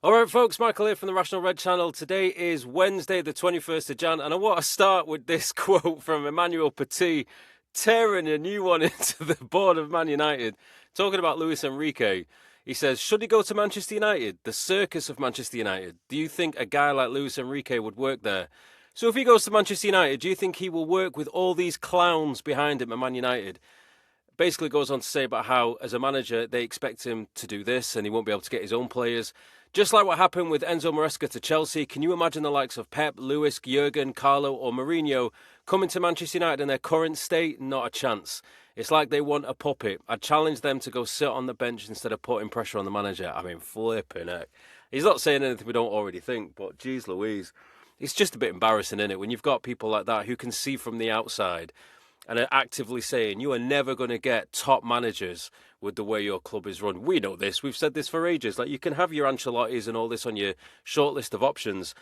All right, folks, Michael here from the Rational Red Channel. Today is Wednesday, the 21st of Jan, and I want to start with this quote from Emmanuel Petit, tearing a new one into the board of Man United, talking about Luis Enrique. He says, should he go to Manchester United, the circus of Manchester United? Do you think a guy like Luis Enrique would work there? So if he goes to Manchester United, do you think he will work with all these clowns behind him at Man United? Basically goes on to say about how, as a manager, they expect him to do this and he won't be able to get his own players. Just like what happened with Enzo Maresca to Chelsea, can you imagine the likes of Pep, Lewis, Jurgen, Carlo or Mourinho coming to Manchester United in their current state? Not a chance. It's like they want a puppet. I'd challenge them to go sit on the bench instead of putting pressure on the manager. I mean, flipping heck. He's not saying anything we don't already think, but geez Louise. It's just a bit embarrassing, isn't it, when you've got people like that who can see from the outside and are actively saying you are never going to get top managers with the way your club is run. We know this. We've said this for ages. Like, you can have your Ancelottis and all this on your short list of options.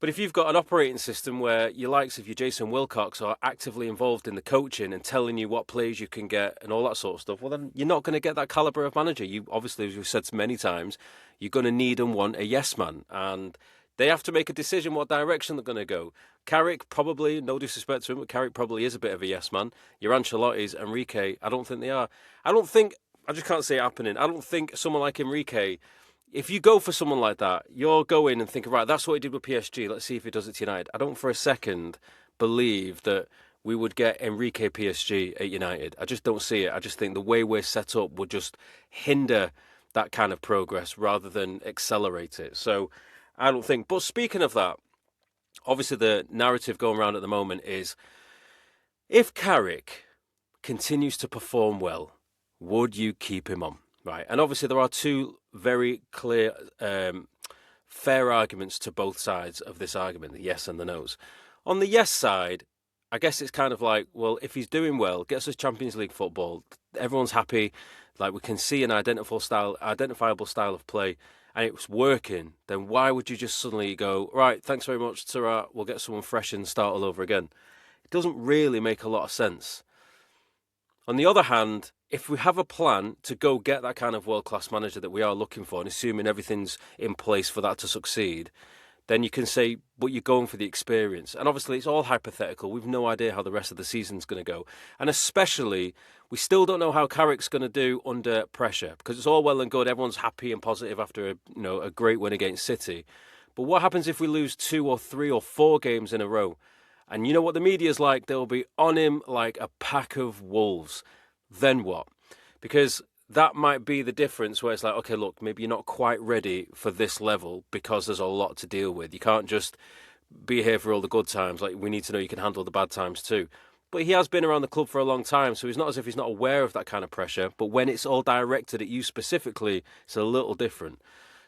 But if you've got an operating system where your likes of your Jason Wilcox are actively involved in the coaching and telling you what players you can get and all that sort of stuff, well, then you're not going to get that calibre of manager. You obviously, as we've said many times, you're going to need and want a yes man. And they have to make a decision what direction they're going to go. Carrick probably, no disrespect to him, but Carrick probably is a bit of a yes man. Your Ancelotti's, Enrique, I don't think they are. I just can't see it happening. I don't think someone like Enrique, if you go for someone like that, you're going and thinking, right, that's what he did with PSG. Let's see if he does it to United. I don't for a second believe that we would get Enrique PSG at United. I just don't see it. I just think the way we're set up would just hinder that kind of progress rather than accelerate it. So I don't think. But speaking of that, obviously the narrative going around at the moment is if Carrick continues to perform well, would you keep him on? Right. And obviously there are two very clear, fair arguments to both sides of this argument, the yes and the no's. On the yes side, I guess it's kind of like, well, if he's doing well, gets us Champions League football, everyone's happy, like we can see an identifiable style of play, and it's working, then why would you just suddenly go, right, thanks very much, Sarah, we'll get someone fresh and start all over again? It doesn't really make a lot of sense. On the other hand, if we have a plan to go get that kind of world-class manager that we are looking for, and assuming everything's in place for that to succeed, then you can say, but you're going for the experience. And obviously, it's all hypothetical. We've no idea how the rest of the season's going to go. And especially, we still don't know how Carrick's going to do under pressure, because it's all well and good. Everyone's happy and positive after a great win against City. But what happens if we lose 2 or 3 or 4 games in a row? And you know what the media's like? They'll be on him like a pack of wolves. Then what? Because that might be the difference where it's like, okay, look, maybe you're not quite ready for this level because there's a lot to deal with. You can't just be here for all the good times. Like, we need to know you can handle the bad times too. But he has been around the club for a long time, so it's not as if he's not aware of that kind of pressure. But when it's all directed at you specifically, it's a little different.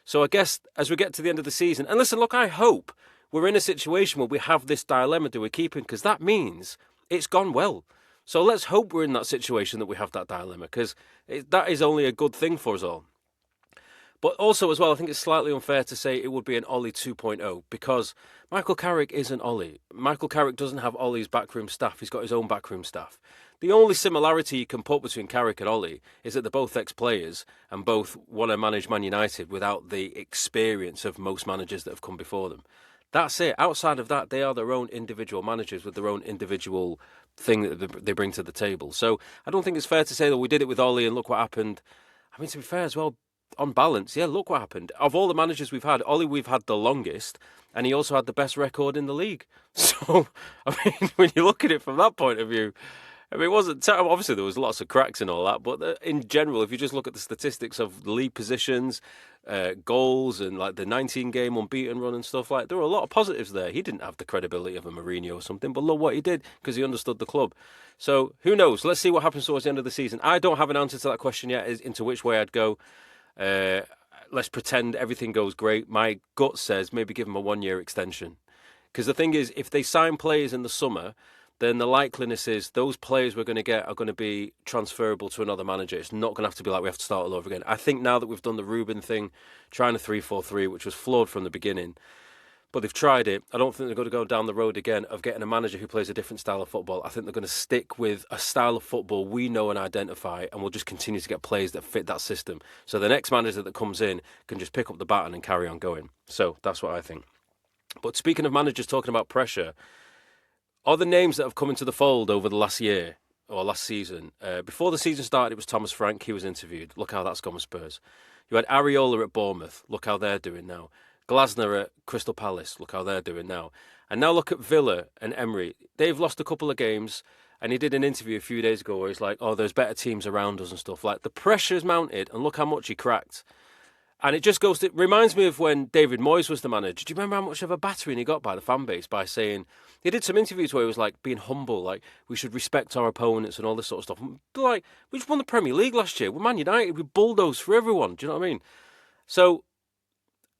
So I guess as we get to the end of the season, and listen, look, I hope we're in a situation where we have this dilemma, do we keep him? Because that means it's gone well. So let's hope we're in that situation that we have that dilemma, because that is only a good thing for us all. But also as well, I think it's slightly unfair to say it would be an Ole 2.0 because Michael Carrick isn't Ole. Michael Carrick doesn't have Ole's backroom staff. He's got his own backroom staff. The only similarity you can put between Carrick and Ole is that they're both ex-players and both want to manage Man United without the experience of most managers that have come before them. That's it. Outside of that, they are their own individual managers with their own individual thing that they bring to the table. So I don't think it's fair to say that we did it with Ole and look what happened. I mean, to be fair as well, on balance, yeah, look what happened. Of all the managers we've had, Ole we've had the longest, and he also had the best record in the league. So, I mean, when you look at it from that point of view, I mean, it wasn't terrible. Obviously, there was lots of cracks and all that, but in general, if you just look at the statistics of the league positions, goals, and like the 19-game unbeaten run and stuff, like there were a lot of positives there. He didn't have the credibility of a Mourinho or something, but look what he did because he understood the club. So who knows? Let's see what happens towards the end of the season. I don't have an answer to that question yet as into which way I'd go. Let's pretend everything goes great. My gut says maybe give him a 1-year extension. Because the thing is, if they sign players in the summer, then the likeliness is those players we're going to get are going to be transferable to another manager. It's not going to have to be like we have to start all over again. I think now that we've done the Ruben thing, trying a 3-4-3, which was flawed from the beginning, But they've tried it. I don't think they're going to go down the road again of getting a manager who plays a different style of football. I think they're going to stick with a style of football we know and identify, and we'll just continue to get players that fit that system. So the next manager that comes in can just pick up the baton and carry on going. So that's what I think. But speaking of managers talking about pressure, are the names that have come into the fold over the last year or last season? Before the season started, it was Thomas Frank. He was interviewed. Look how that's gone with Spurs. You had Areola at Bournemouth. Look how they're doing now. Glasner at Crystal Palace. Look how they're doing now. And now look at Villa and Emery. They've lost a couple of games. And he did an interview a few days ago where he's like, oh, there's better teams around us and stuff. Like, the pressure's mounted, and look how much he cracked. And it just goes to, it reminds me of when David Moyes was the manager. Do you remember how much of a battering he got by the fan base by saying, he did some interviews where he was like being humble, like we should respect our opponents and all this sort of stuff. Like, we just won the Premier League last year. We're Man United, we bulldozed for everyone. Do you know what I mean? So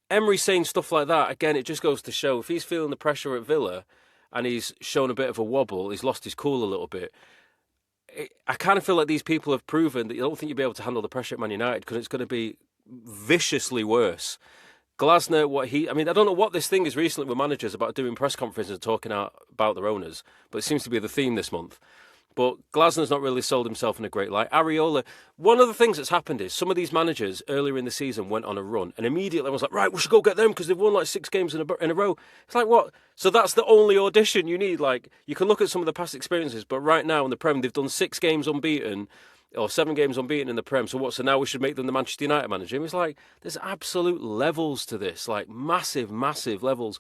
Emery saying stuff like that, again, it just goes to show if he's feeling the pressure at Villa and he's shown a bit of a wobble, he's lost his cool a little bit. I kind of feel like these people have proven that you don't think you'll be able to handle the pressure at Man United because it's going to be viciously worse. Glasner, I don't know what this thing is recently with managers about doing press conferences and talking out about their owners, but it seems to be the theme this month. But Glasner's not really sold himself in a great light. Areola, one of the things that's happened is some of these managers earlier in the season went on a run and immediately I was like, right, we should go get them because they've won like 6 games in a row. It's like, what? So that's the only audition you need. Like, you can look at some of the past experiences, but right now in the Prem, they've done 6 games unbeaten or 7 games unbeaten in the Prem. So what? So now we should make them the Manchester United manager. And it's like, there's absolute levels to this, like massive, massive levels.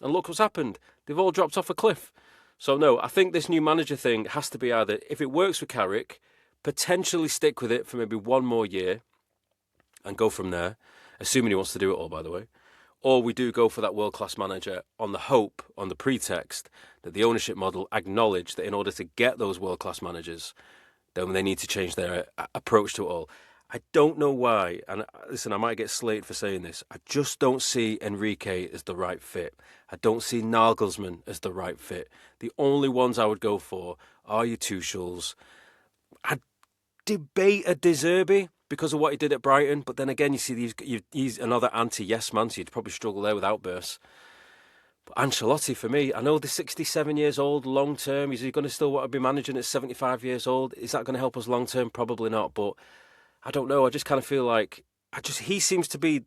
And look what's happened. They've all dropped off a cliff. So no, I think this new manager thing has to be either, if it works with Carrick, potentially stick with it for maybe 1 more year and go from there, assuming he wants to do it all, by the way. Or we do go for that world-class manager on the hope, on the pretext, that the ownership model acknowledge that in order to get those world-class managers, then they need to change their approach to it all. I don't know why, and listen, I might get slated for saying this, I just don't see Enrique as the right fit. I don't see Nagelsmann as the right fit. The only ones I would go for are your Tuchels. I'd debate a De Zerbi because of what he did at Brighton, but then again, you see he's another anti-yes man, so you'd probably struggle there with outbursts. But Ancelotti, for me, I know they're 67 years old, long term. Is he going to still want to be managing at 75 years old? Is that going to help us long term? Probably not, but I don't know. I just kind of feel like he seems to be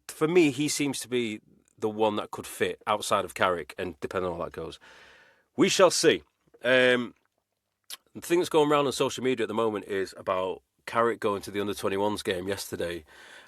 the one that could fit outside of Carrick, and depending on how that goes, we shall see. The thing that's going around on social media at the moment is about Carrick going to the under-21s game yesterday,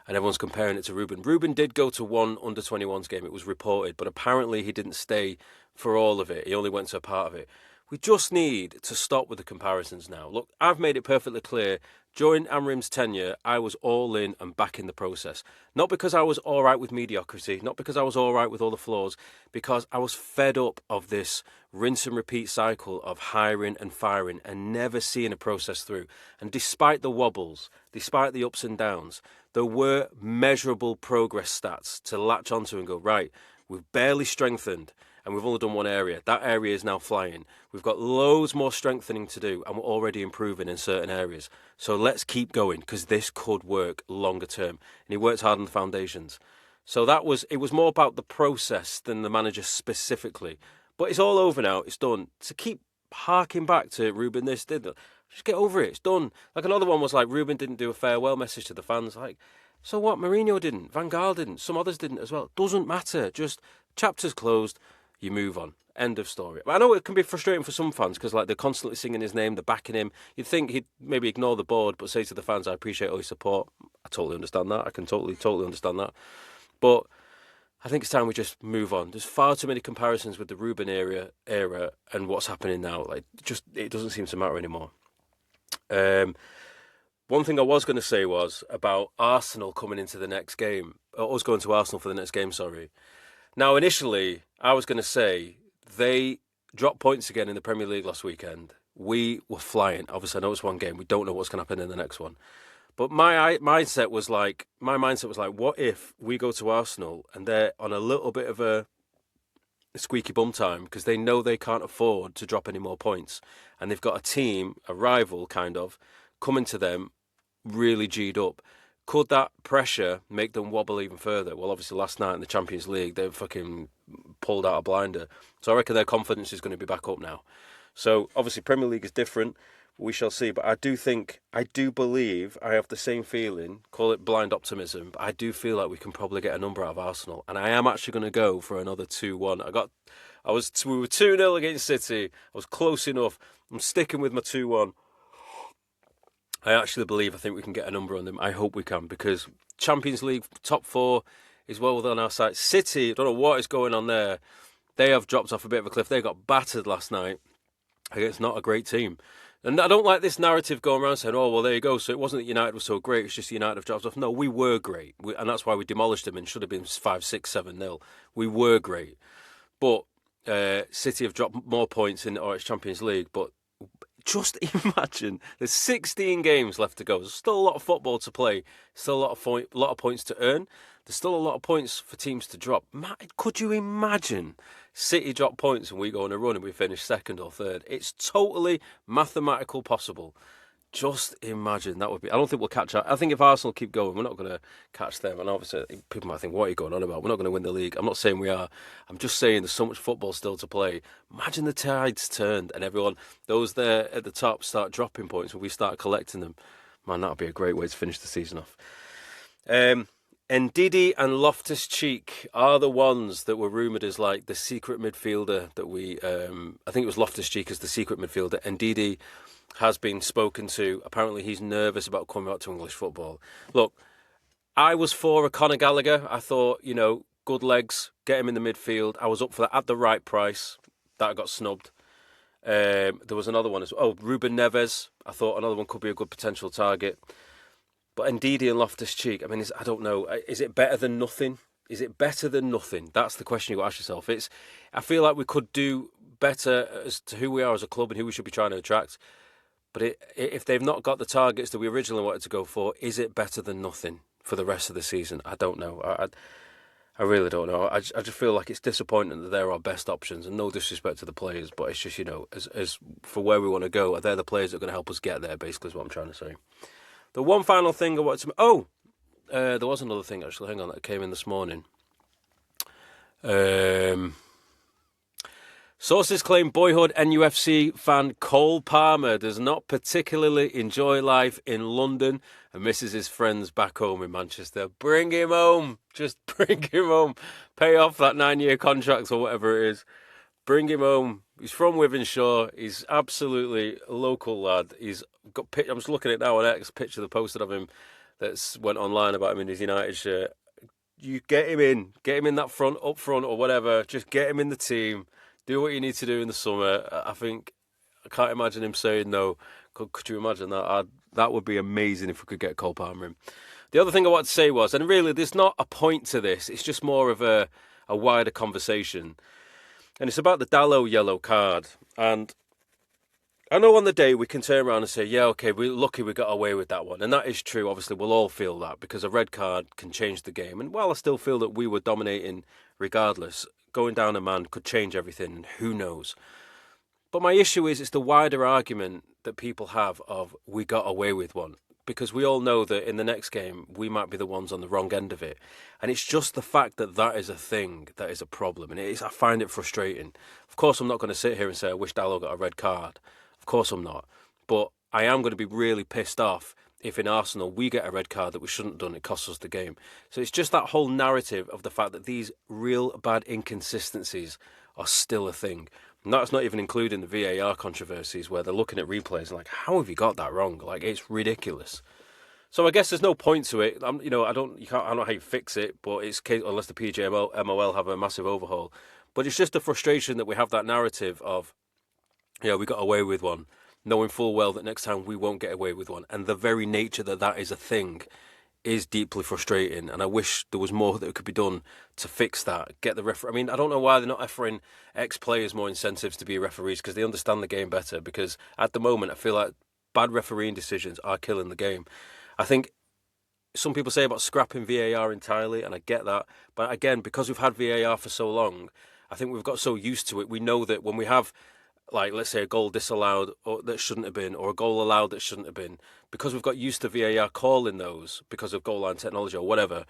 and everyone's comparing it to Ruben. Ruben did go to one under-21s game, it was reported, but apparently he didn't stay for all of it. He only went to a part of it. We just need to stop with the comparisons now. Look, I've made it perfectly clear, during Amrim's tenure, I was all in and back in the process. Not because I was all right with mediocrity, not because I was all right with all the flaws, because I was fed up of this rinse and repeat cycle of hiring and firing and never seeing a process through. And despite the wobbles, despite the ups and downs, there were measurable progress stats to latch onto and go, right, we've barely strengthened and we've only done one area. That area is now flying. We've got loads more strengthening to do and we're already improving in certain areas. So let's keep going because this could work longer term. And he worked hard on the foundations. So it was more about the process than the manager specifically. But it's all over now. It's done. To keep harking back to Ruben this, did that. Just get over it. It's done. Like another one was like, Ruben didn't do a farewell message to the fans. Like, so what? Mourinho didn't. Van Gaal didn't. Some others didn't as well. Doesn't matter. Just chapters closed. You move on. End of story. I know it can be frustrating for some fans because like they're constantly singing his name, they're backing him. You'd think he'd maybe ignore the board, but say to the fans, I appreciate all your support. I totally understand that. I can totally understand that. But I think it's time we just move on. There's far too many comparisons with the Ruben era and what's happening now. Like, just it doesn't seem to matter anymore. One thing I was going to say was about Arsenal coming into the next game. I was going to Arsenal for the next game, sorry. Now, initially, I was going to say they dropped points again in the Premier League last weekend. We were flying. Obviously, I know it's one game. We don't know what's going to happen in the next one. But my mindset was like, what if we go to Arsenal and they're on a little bit of a squeaky bum time because they know they can't afford to drop any more points. And they've got a team, a rival kind of, coming to them really G'd up. Could that pressure make them wobble even further? Well, obviously last night in the Champions League, they fucking pulled out a blinder. So I reckon their confidence is going to be back up now. So obviously Premier League is different. We shall see. But I do believe, I have the same feeling, call it blind optimism, but I do feel like we can probably get a number out of Arsenal. And I am actually going to go for another 2-1. We were 2-0 against City. I was close enough. I'm sticking with my 2-1. I think we can get a number on them. I hope we can, because Champions League top 4 is well within our sight. City, I don't know what is going on there. They have dropped off a bit of a cliff. They got battered last night against not a great team. And I don't like this narrative going around saying, oh, well, there you go. So it wasn't that United was so great. It's just United have dropped off. No, we were great. And that's why we demolished them and should have been 5-6-7-0. We were great. But City have dropped more points in the Champions League. But just imagine, there's 16 games left to go. There's still a lot of football to play. Still a lot of points to earn. There's still a lot of points for teams to drop. Could you imagine City drop points and we go on a run and we finish second or third? It's totally mathematical possible. Just imagine. That would be... I don't think we'll catch up. I think if Arsenal keep going, we're not going to catch them. And obviously, people might think, what are you going on about? We're not going to win the league. I'm not saying we are. I'm just saying there's so much football still to play. Imagine the tides turned and everyone, those there at the top, start dropping points and we start collecting them. Man, that would be a great way to finish the season off. Ndidi and Loftus-Cheek are the ones that were rumoured as like the secret midfielder that we... I think it was Loftus-Cheek as the secret midfielder. Ndidi has been spoken to. Apparently he's nervous about coming back to English football. Look, I was for a Conor Gallagher. I thought, good legs, get him in the midfield. I was up for that at the right price. That got snubbed. There was another one as well. Oh, Ruben Neves. I thought another one could be a good potential target. But Ndidi and Loftus-Cheek, I mean, I don't know. Is it better than nothing? Is it better than nothing? That's the question you've got to ask yourself. I feel like we could do better as to who we are as a club and who we should be trying to attract. But if they've not got the targets that we originally wanted to go for, is it better than nothing for the rest of the season? I don't know. I really don't know. I just feel like it's disappointing that they're our best options, and no disrespect to the players, but it's just, as for where we want to go, they're the players that are going to help us get there, basically, is what I'm trying to say. The one final thing I wanted to... there was another thing, actually. Hang on, that came in this morning. Sources claim boyhood NUFC fan Cole Palmer does not particularly enjoy life in London and misses his friends back home in Manchester. Bring him home. Just bring him home. Pay off that 9-year contract or whatever it is. Bring him home. He's from Wythenshawe. He's absolutely a local lad. He's got. I'm just looking at it now on X, picture they posted of him that's went online about him in his United shirt. You get him in that up front or whatever. Just get him in the team. Do what you need to do in the summer. I can't imagine him saying no. Could you imagine that? That would be amazing if we could get Cole Palmer in. The other thing I wanted to say was, and really there's not a point to this, it's just more of a wider conversation. And it's about the Dalot yellow card. And I know on the day we can turn around and say, yeah, okay, we're lucky we got away with that one. And that is true. Obviously, we'll all feel that because a red card can change the game. And while I still feel that we were dominating regardless, going down a man could change everything. And who knows? But my issue is it's the wider argument that people have of we got away with one. Because we all know that in the next game, we might be the ones on the wrong end of it. And it's just the fact that that is a thing that is a problem. And I find it frustrating. Of course, I'm not going to sit here and say, I wish Dalot got a red card. Of course I'm not. But I am going to be really pissed off if in Arsenal we get a red card that we shouldn't have done. It costs us the game. So it's just that whole narrative of the fact that these real bad inconsistencies are still a thing. And that's not even including the VAR controversies where they're looking at replays and like, how have you got that wrong? Like, it's ridiculous. So I guess there's no point to it. I don't know how you fix it, but it's unless the PGMOL have a massive overhaul. But it's just a frustration that we have that narrative of, we got away with one, knowing full well that next time we won't get away with one. And the very nature that is a thing is deeply frustrating. And I wish there was more that could be done to fix that. Get the referee. I mean, I don't know why they're not offering ex-players more incentives to be referees because they understand the game better. Because at the moment, I feel like bad refereeing decisions are killing the game. I think some people say about scrapping VAR entirely, and I get that. But again, because we've had VAR for so long, I think we've got so used to it. We know that when we have, like, let's say a goal disallowed or that shouldn't have been, or a goal allowed that shouldn't have been, because we've got used to VAR calling those because of goal line technology or whatever,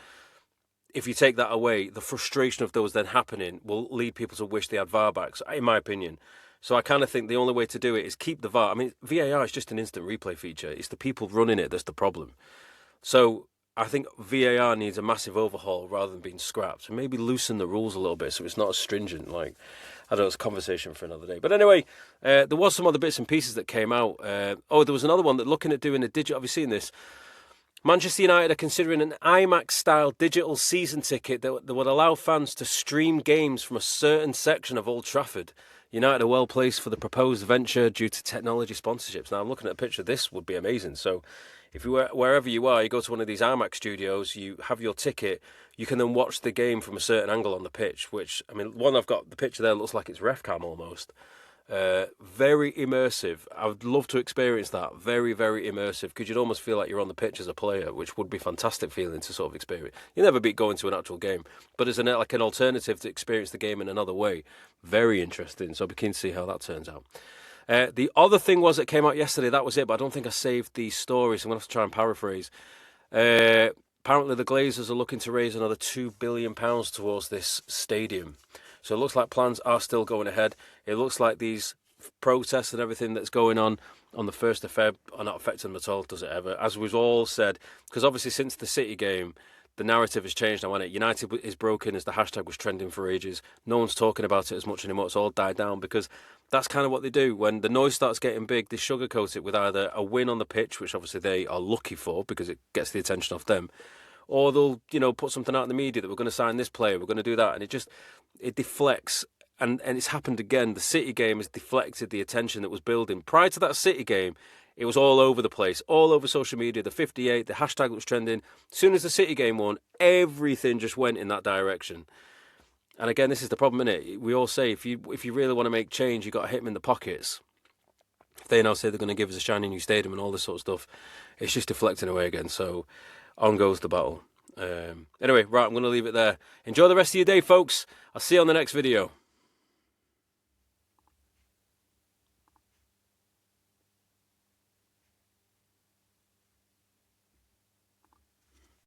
if you take that away, the frustration of those then happening will lead people to wish they had VAR back, in my opinion. So I kind of think the only way to do it is keep the VAR. I mean, VAR is just an instant replay feature. It's the people running it that's the problem. So I think VAR needs a massive overhaul rather than being scrapped, and maybe loosen the rules a little bit so it's not as stringent. Like, I don't know, it's a conversation for another day. But anyway, there was some other bits and pieces that came out. There was another one that looking at doing a digital. Have you seen this? Manchester United are considering an IMAX-style digital season ticket that would allow fans to stream games from a certain section of Old Trafford. United are well placed for the proposed venture due to technology sponsorships. Now, I'm looking at a picture. This would be amazing. So, if you wherever you are, you go to one of these IMAX studios, you have your ticket, you can then watch the game from a certain angle on the pitch. Which, I mean, one I've got the picture there looks like it's ref cam almost. Very immersive. I would love to experience that. Very, very immersive, because you'd almost feel like you're on the pitch as a player, which would be fantastic feeling to sort of experience. You'll never beat going to an actual game, but as an alternative to experience the game in another way. Very interesting. So I'll be keen to see how that turns out. The other thing was that came out yesterday. That was it, but I don't think I saved these stories. So I'm going to have to try and paraphrase. Apparently, the Glazers are looking to raise another £2 billion towards this stadium. So it looks like plans are still going ahead. It looks like these protests and everything that's going on the 1st of Feb are not affecting them at all, does it ever? As we've all said, because obviously since the City game, the narrative has changed now, hasn't it? United is broken, as the hashtag was trending for ages. No one's talking about it as much anymore. It's all died down, because that's kind of what they do. When the noise starts getting big, they sugarcoat it with either a win on the pitch, which obviously they are lucky for because it gets the attention off them, or they'll, put something out in the media that we're going to sign this player, we're going to do that, and it deflects. And it's happened again. The City game has deflected the attention that was building. Prior to that City game, it was all over the place, all over social media, the 58, the hashtag that was trending. As soon as the City game won, everything just went in that direction. And again, this is the problem, isn't it? We all say, if you really want to make change, you've got to hit them in the pockets. If they now say they're going to give us a shiny new stadium and all this sort of stuff, it's just deflecting away again. So on goes the battle. Anyway, right, I'm going to leave it there. Enjoy the rest of your day, folks. I'll see you on the next video.